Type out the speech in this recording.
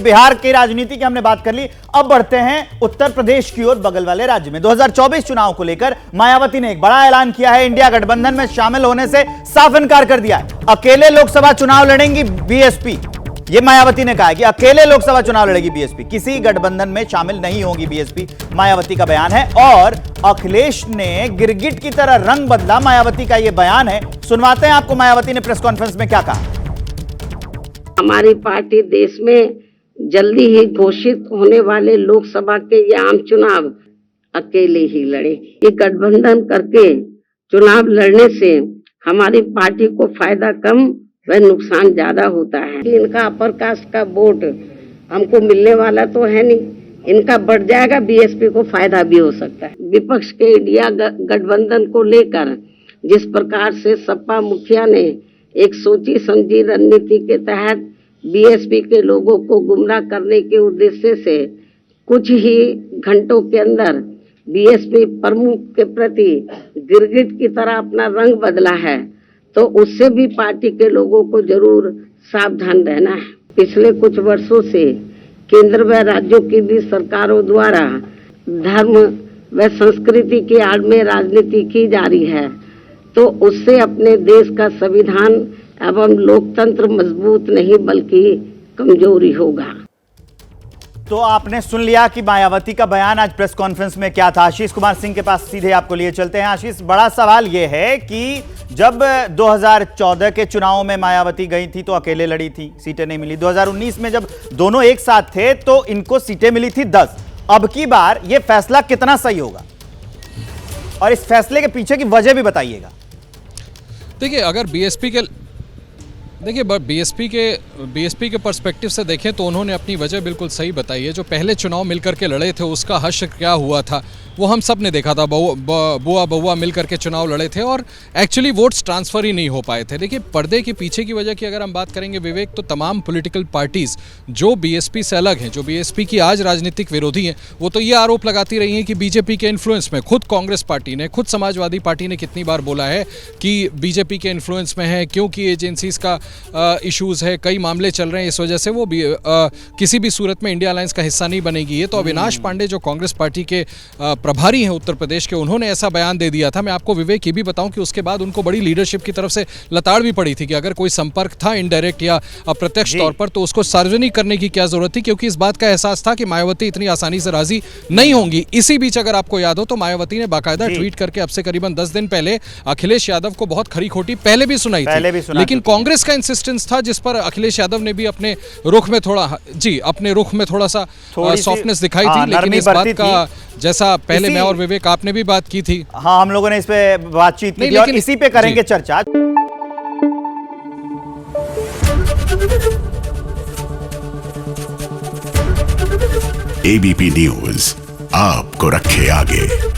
बिहार की राजनीति की हमने बात कर ली, अब बढ़ते हैं उत्तर प्रदेश की ओर, बगल वाले राज्य में 2024 चुनाव को लेकर मायावती ने एक बड़ा ऐलान किया है। इंडिया गठबंधन में शामिल होने से साफ इनकार कर दिया है। अकेले लोकसभा चुनाव लड़ेंगी बीएसपी, ये मायावती ने कहा है कि अकेले लोकसभा चुनाव लड़ेगी बीएसपी, किसी गठबंधन में शामिल नहीं होगी बीएसपी, मायावती का बयान है। और अखिलेश ने गिरगिट की तरह रंग बदला, मायावती का यह बयान है। सुनवाते हैं आपको मायावती ने प्रेस कॉन्फ्रेंस में क्या कहा। हमारी पार्टी देश में जल्दी ही घोषित होने वाले लोकसभा के ये आम चुनाव अकेले ही लड़ेगी। ये गठबंधन करके चुनाव लड़ने से हमारी पार्टी को फायदा कम व नुकसान ज्यादा होता है। इनका अपर कास्ट का वोट हमको मिलने वाला तो है नहीं, इनका बढ़ जाएगा, बीएसपी को फायदा भी हो सकता है। विपक्ष के इंडिया गठबंधन को लेकर जिस प्रकार से सपा मुखिया ने एक सोची समझी रणनीति के तहत बीएसपी के लोगों को गुमराह करने के उद्देश्य से कुछ ही घंटों के अंदर बीएसपी प्रमुख के प्रति गिरगिट की तरह अपना रंग बदला है, तो उससे भी पार्टी के लोगों को जरूर सावधान रहना है। पिछले कुछ वर्षों से केंद्र व राज्यों की भी सरकारों द्वारा धर्म व संस्कृति की आड़ में राजनीति की जा रही है, तो उससे अपने देश का संविधान एवं लोकतंत्र मजबूत नहीं बल्कि कमजोरी होगा। तो आपने सुन लिया कि मायावती का बयान आज प्रेस कॉन्फ्रेंस में क्या था। आशीष कुमार सिंह के पास सीधे आपको लिए चलते हैं। आशीष, बड़ा सवाल यह है कि जब 2014 के चुनाव में मायावती गई थी तो अकेले लड़ी थी, सीटें नहीं मिली। 2019 में जब दोनों एक साथ थे तो इनको सीटें मिली थी 10। अब की बार यह फैसला कितना सही होगा और इस फैसले के पीछे की वजह भी बताइएगा। देखिए, अगर बीएसपी के पर्सपेक्टिव से देखें तो उन्होंने अपनी वजह बिल्कुल सही बताई है। जो पहले चुनाव मिलकर के लड़े थे उसका हश्र क्या हुआ था वो हम सब ने देखा था। बुआ बउआ मिलकर के चुनाव लड़े थे और एक्चुअली वोट्स ट्रांसफ़र ही नहीं हो पाए थे। देखिए, पर्दे के पीछे की वजह की अगर हम बात करेंगे विवेक, तो तमाम पॉलिटिकल पार्टीज़ जो बीएसपी से अलग हैं, जो बीएसपी की आज राजनीतिक विरोधी हैं, वो तो ये आरोप लगाती रही हैं कि बीजेपी के इन्फ्लुएंस में, खुद कांग्रेस पार्टी ने, खुद समाजवादी पार्टी ने कितनी बार बोला है कि बीजेपी के इन्फ्लुएंस में है, क्योंकि एजेंसीज का इश्यूज़ है, कई मामले चल रहे हैं, इस वजह से वो किसी भी सूरत में इंडिया अलायंस का हिस्सा नहीं बनेगी। ये तो अविनाश पांडे जो कांग्रेस पार्टी के प्रभारी हैं उत्तर प्रदेश के, उन्होंने ऐसा बयान दे दिया था। मैं आपको विवेक ये भी बताऊं कि उसके बाद उनको बड़ी लीडरशिप की तरफ से लताड़ भी पड़ी थी कि अगर कोई संपर्क था इनडायरेक्ट या अप्रत्यक्ष तौर पर तो उसको सार्वजनिक करने की क्या जरूरत थी, क्योंकि इस बात का एहसास था कि मायावती इतनी आसानी से राजी नहीं होंगी। इसी बीच अगर आपको याद हो तो मायावती ने बाकायदा ट्वीट करके अब से करीबन 10 दिन पहले अखिलेश यादव को बहुत खरी खोटी पहले भी सुनाई थी, लेकिन कांग्रेस का इंसिस्टेंस था जिस पर अखिलेश यादव ने भी अपने रुख में थोड़ा सा सॉफ्टनेस दिखाई थी। लेकिन इस बात का, जैसा पहले मैं और विवेक आपने भी बात की थी, हाँ, हम लोगों ने इस पे बातचीत की थी और इसी पे करेंगे चर्चा। एबीपी न्यूज आपको रखे आगे।